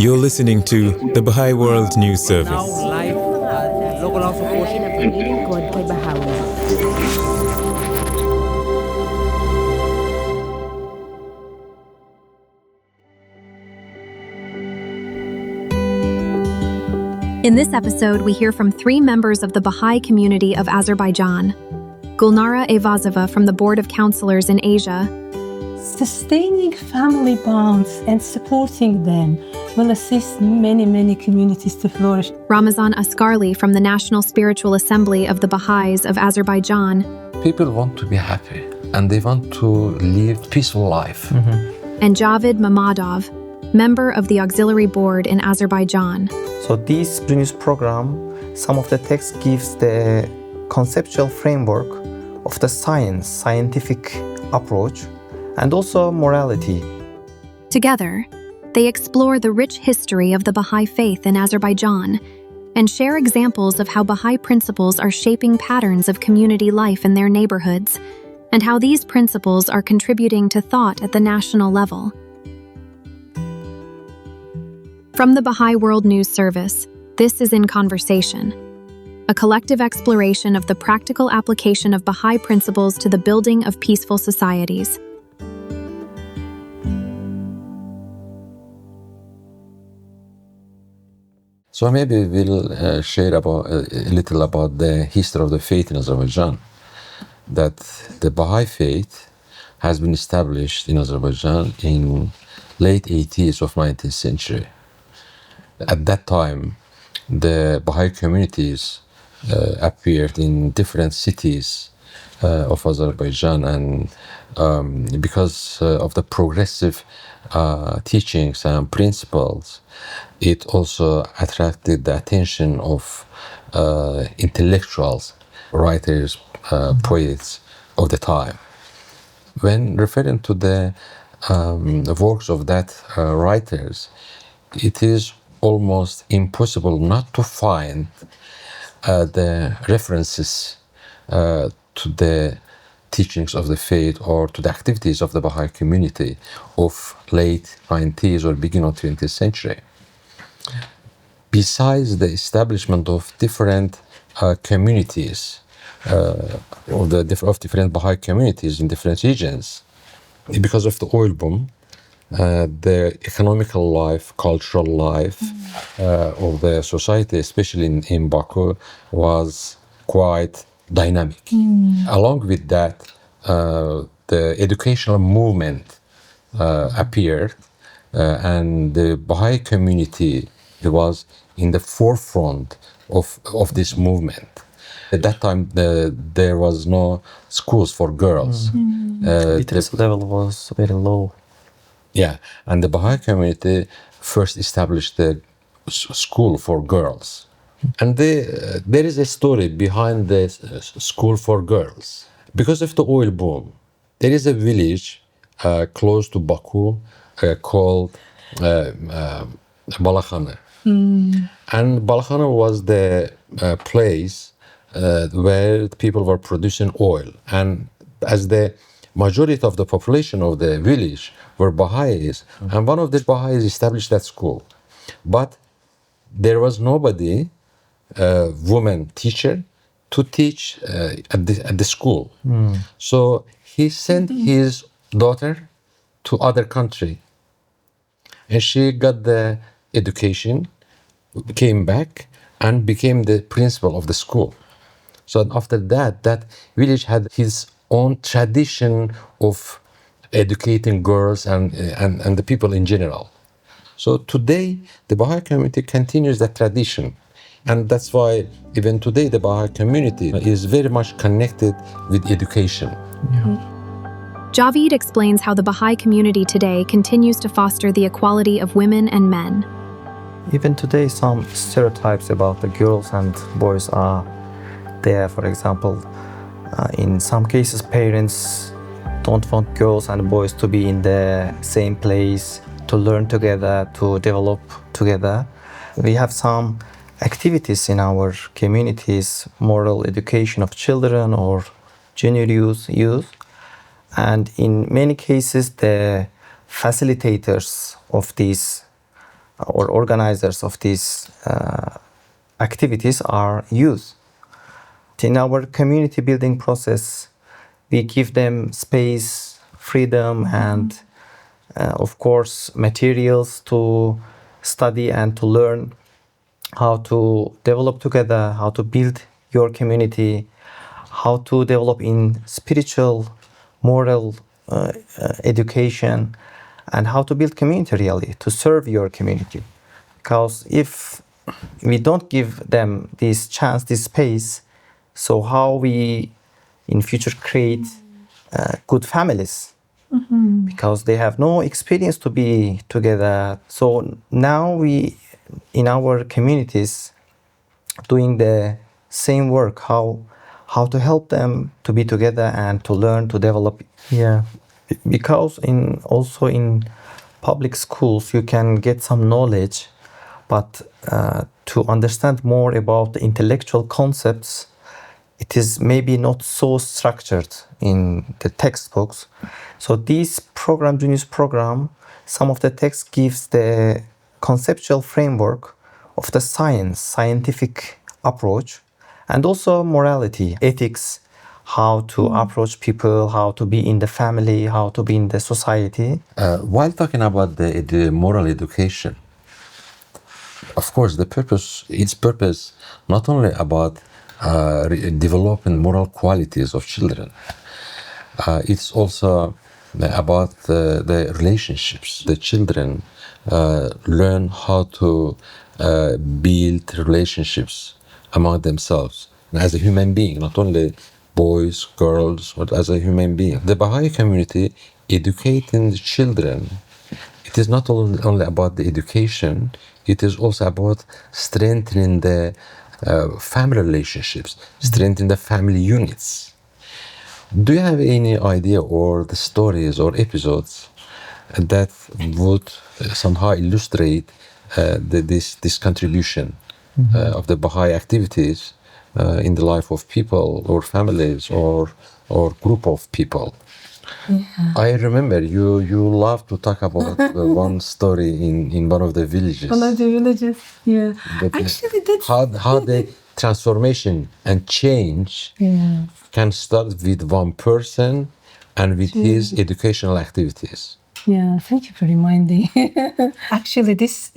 You're listening to the Bəhai World News Service. Now live local In this episode, we hear from 3 members of the Bəhai community of Azerbaijan. Gulnara Eyvazova from the Board of Counselors in Asia. Sustaining family bonds and supporting them will assist many communities to flourish. Ramazan Askarli from the National Spiritual Assembly of the Baha'is of Azerbaijan. People want to be happy and they want to live peaceful life. And Javid Mamadov, member of the Auxiliary Board in Azerbaijan. So this news program, some of the text gives the conceptual framework of the scientific approach, and also morality. Together, they explore the rich history of the Baha'i faith in Azerbaijan and share examples of how Baha'i principles are shaping patterns of community life in their neighborhoods and how these principles are contributing to thought at the national level. From the Bəhai World News Service, this is In Conversation, a collective exploration of the practical application of Baha'i principles to the building of peaceful societies. So maybe we'll share a little about the history of the faith in Azerbaijan. That the Baha'i faith has been established in Azerbaijan in late 80s of 19th century. At that time, the Baha'i communities appeared in different cities of Azerbaijan, and because of the progressive teachings and principles, it also attracted the attention of intellectuals, writers, poets of the time. When referring to the works of that writers, it is almost impossible not to find the references to the teachings of the faith or to the activities of the Baha'i community of late 19th or beginning of 20th century. Besides the establishment of different communities, of different Baha'i communities in different regions, because of the oil boom, the economical life, cultural life of the society, especially in Baku, was quite dynamic. Along with that, the educational movement appeared, and the Baha'i community was in the forefront of this movement. At that time, there was no schools for girls. Literacy level was very low. Yeah, and the Baha'i community first established the school for girls. And there is a story behind the school for girls. Because of the oil boom, there is a village close to Baku called Balakhane. And Balakhane was the place where people were producing oil. And as the majority of the population of the village were Baha'is, and one of the Baha'is established that school. But there was nobody, woman teacher, to teach at the school. So he sent his daughter to other country, and she got the education, came back, and became the principal of the school. So after that, that village had his own tradition of educating girls and the people in general. So today, the Baha'i community continues that tradition. And that's why even today, the Baha'i community is very much connected with education. Javid explains how the Baha'i community today continues to foster the equality of women and men. Even today, some stereotypes about the girls and boys are there. For example, in some cases, parents don't want girls and boys to be in the same place, to learn together, to develop together. We have some activities in our communities, moral education of children or junior youth. And in many cases, the facilitators of these or organizers of these activities are youth. In our community building process, we give them space, freedom, and of course materials to study and to learn how to develop together, how to build your community, how to develop in spiritual, moral education, and how to build community really, to serve your community. Because if we don't give them this chance, this space, so how we in future create good families? Because they have no experience to be together. So now we, in our communities, doing the same work, how to help them to be together and to learn, to develop. Yeah, because also in public schools you can get some knowledge, but to understand more about the intellectual concepts, it is maybe not so structured in the textbooks. So this program, Genius program, some of the text gives the conceptual framework of the scientific approach, and also morality, ethics, how to approach people, how to be in the family, how to be in the society. While talking about the moral education, of course, its purpose not only about developing moral qualities of children, it's also about the relationships. The children learn how to build relationships among themselves as a human being, not only boys, girls, but as a human being. The Baha'i community educating the children, it is not only about the education, it is also about strengthening the family relationships, strengthening the family units. Do you have any idea or the stories or episodes that would somehow illustrate this contribution of the Baha'i activities in the life of people or families or group of people? Yeah. I remember you love to talk about one story in one of the villages. One of the villages, yeah. But, Actually, that's how the transformation and change can start with one person and with his educational activities. Yeah, thank you for reminding. Actually, this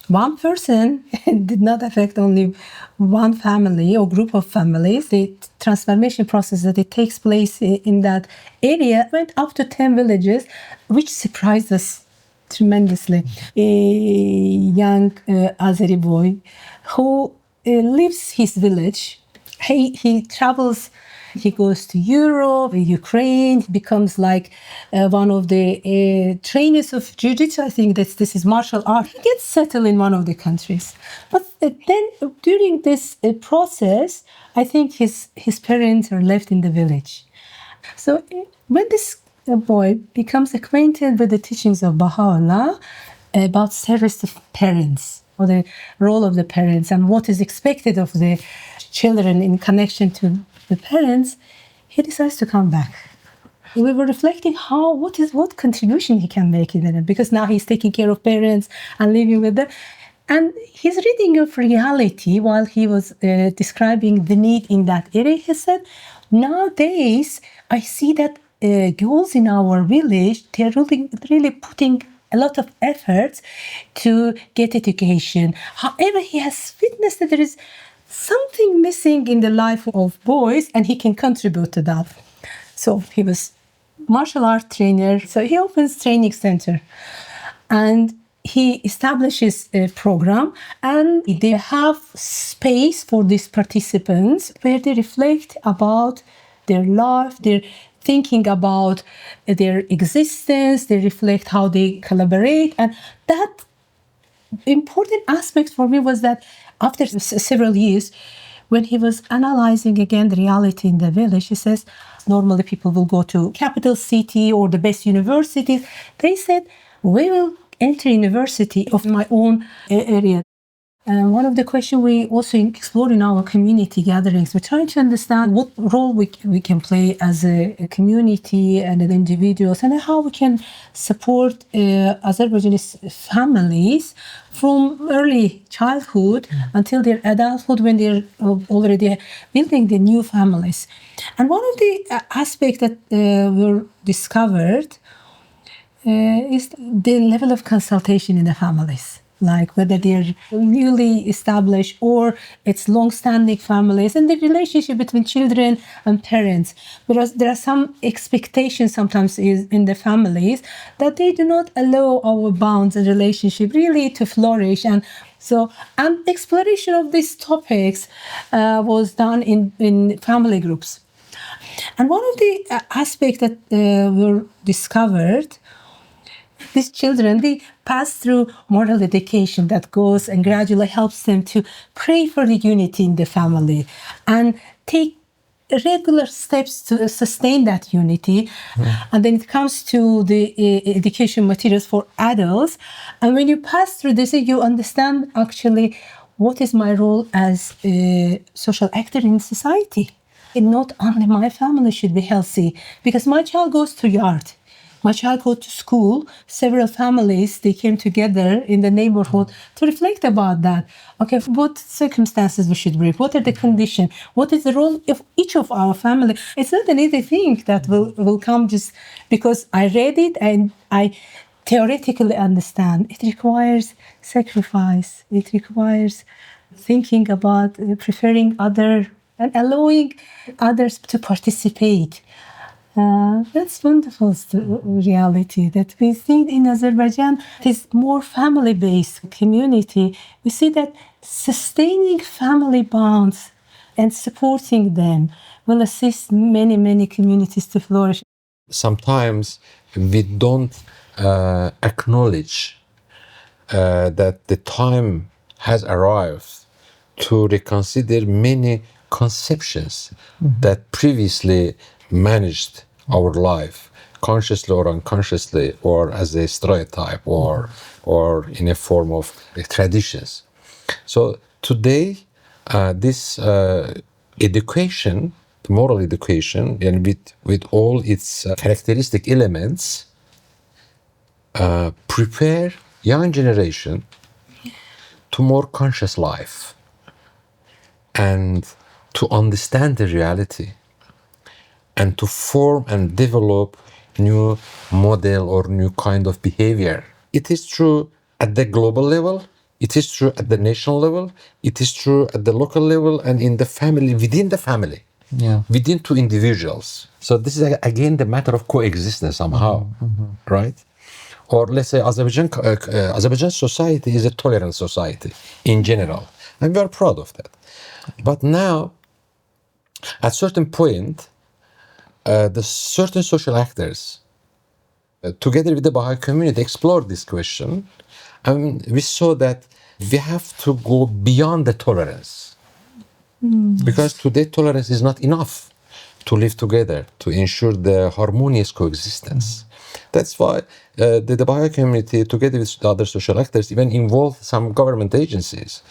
one person did not affect only one family or group of families. The transformation process that it takes place in that area went up to 10 villages, which surprised us tremendously. A young Azeri boy who leaves his village. He travels. He goes to Europe, Ukraine, becomes like one of the trainers of jiu-jitsu. I think this is martial art. He gets settled in one of the countries. But then during this process, I think his parents are left in the village. So when this boy becomes acquainted with the teachings of Baha'u'llah about service to parents, or the role of the parents and what is expected of the children in connection to the parents, he decides to come back. We were reflecting what contribution he can make in it, because now he's taking care of parents and living with them. And his reading of reality, while he was describing the need in that area, he said, nowadays I see that girls in our village, they're really putting a lot of effort to get education. However, he has witnessed that there is something missing in the life of boys, and he can contribute to that. So he was martial art trainer. So he opens training center, and he establishes a program, and they have space for these participants where they reflect about their life, their thinking about their existence, they reflect how they collaborate. And that important aspect for me was that after several years, when he was analyzing again the reality in the village, he says, normally people will go to capital city or the best universities. They said, we will enter university of my own area. One of the questions we also explore in our community gatherings, we're trying to understand what role we can play as a community and as individuals, and how we can support Azerbaijani families from early childhood until their adulthood, when they're already building the new families. And one of the aspects that were discovered is the level of consultation in the families, like whether they're newly established or it's long-standing families, and the relationship between children and parents. Because there are some expectations sometimes in the families that they do not allow our bonds and relationship really to flourish. And so, exploration of these topics was done in family groups. And one of the aspects that were discovered, these children, they pass through moral education that goes and gradually helps them to pray for the unity in the family and take regular steps to sustain that unity. And then it comes to the education materials for adults. And when you pass through this, you understand actually what is my role as a social actor in society. And not only my family should be healthy, because my child goes to yard. My child goes to school. Several families, they came together in the neighborhood to reflect about that. Okay, what circumstances we should bring? What are the conditions? What is the role of each of our family? It's not an easy thing that will come just because I read it and I theoretically understand. It requires sacrifice. It requires thinking about preferring other and allowing others to participate. That's wonderful reality that we see in Azerbaijan. This more family-based community. We see that sustaining family bonds and supporting them will assist many, many communities to flourish. Sometimes we don't acknowledge that the time has arrived to reconsider many conceptions that previously managed our life, consciously or unconsciously, or as a stereotype, or in a form of traditions. So today, this education, the moral education, and with all its characteristic elements, prepare young generation to more conscious life and to understand the reality, and to form and develop new model or new kind of behavior. It is true at the global level, it is true at the national level, it is true at the local level, and in the family, within the family, within two individuals. So this is again the matter of coexistence somehow, right? Or let's say Azerbaijan society is a tolerant society in general, and we are proud of that. But now, at certain point, the certain social actors, together with the Bəhai community, explored this question, and we saw that we have to go beyond the tolerance. Because today tolerance is not enough to live together, to ensure the harmonious coexistence. That's why the Bəhai community, together with the other social actors, even involved some government agencies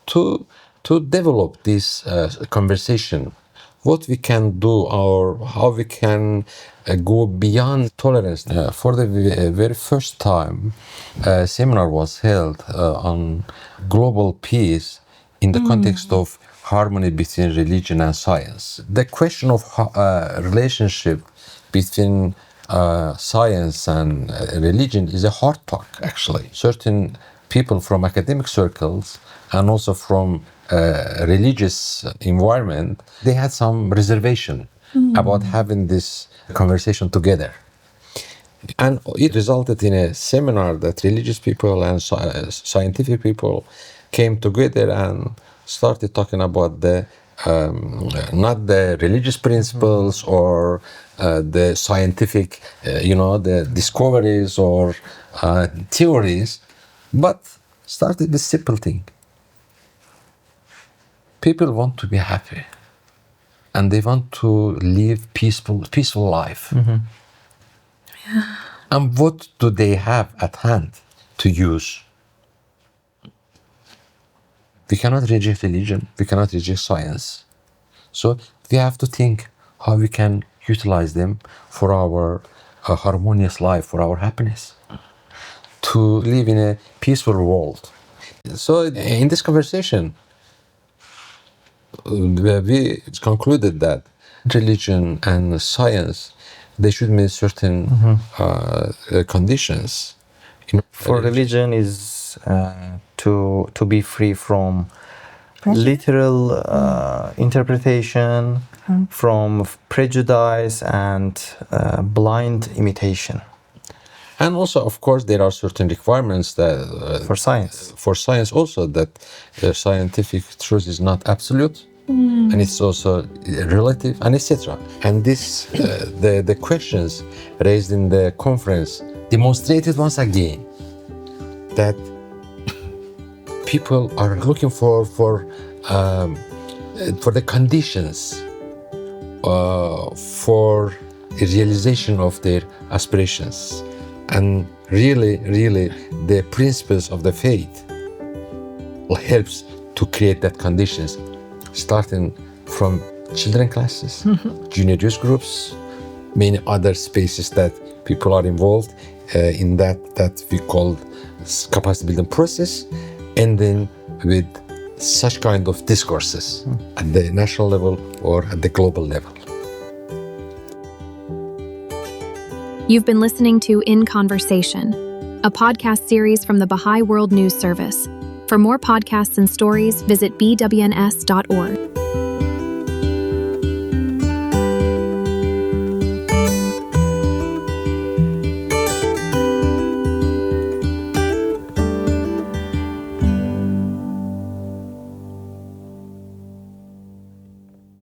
to develop this conversation. What we can do, or how we can go beyond tolerance. For the very first time, a seminar was held on global peace in the context of harmony between religion and science. The question of relationship between science and religion is a hard talk, actually. Certain people from academic circles and also from religious environment, they had some reservation about having this conversation together. And it resulted in a seminar that religious people and scientific people came together and started talking about the not the religious principles or the scientific, the discoveries or theories, but started with simple thing. People want to be happy, and they want to live peaceful life. And what do they have at hand to use? We cannot reject religion, we cannot reject science. So we have to think how we can utilize them for our harmonious life, for our happiness, to live in a peaceful world. So in this conversation, we concluded that religion and science, they should meet certain conditions. For religion is to be free from literal interpretation, from prejudice and blind imitation. And also, of course, there are certain requirements that For science. For science also, that scientific truth is not absolute, and it's also relative, and etc. And this, the questions raised in the conference demonstrated once again that people are looking for the conditions for the realization of their aspirations. And really, the principles of the faith helps to create that conditions, starting from children classes, junior youth groups, many other spaces that people are involved in that we call capacity building process, and then with such kind of discourses at the national level or at the global level. You've been listening to In Conversation, a podcast series from the Bəhai World News Service. For more podcasts and stories, visit bwns.org.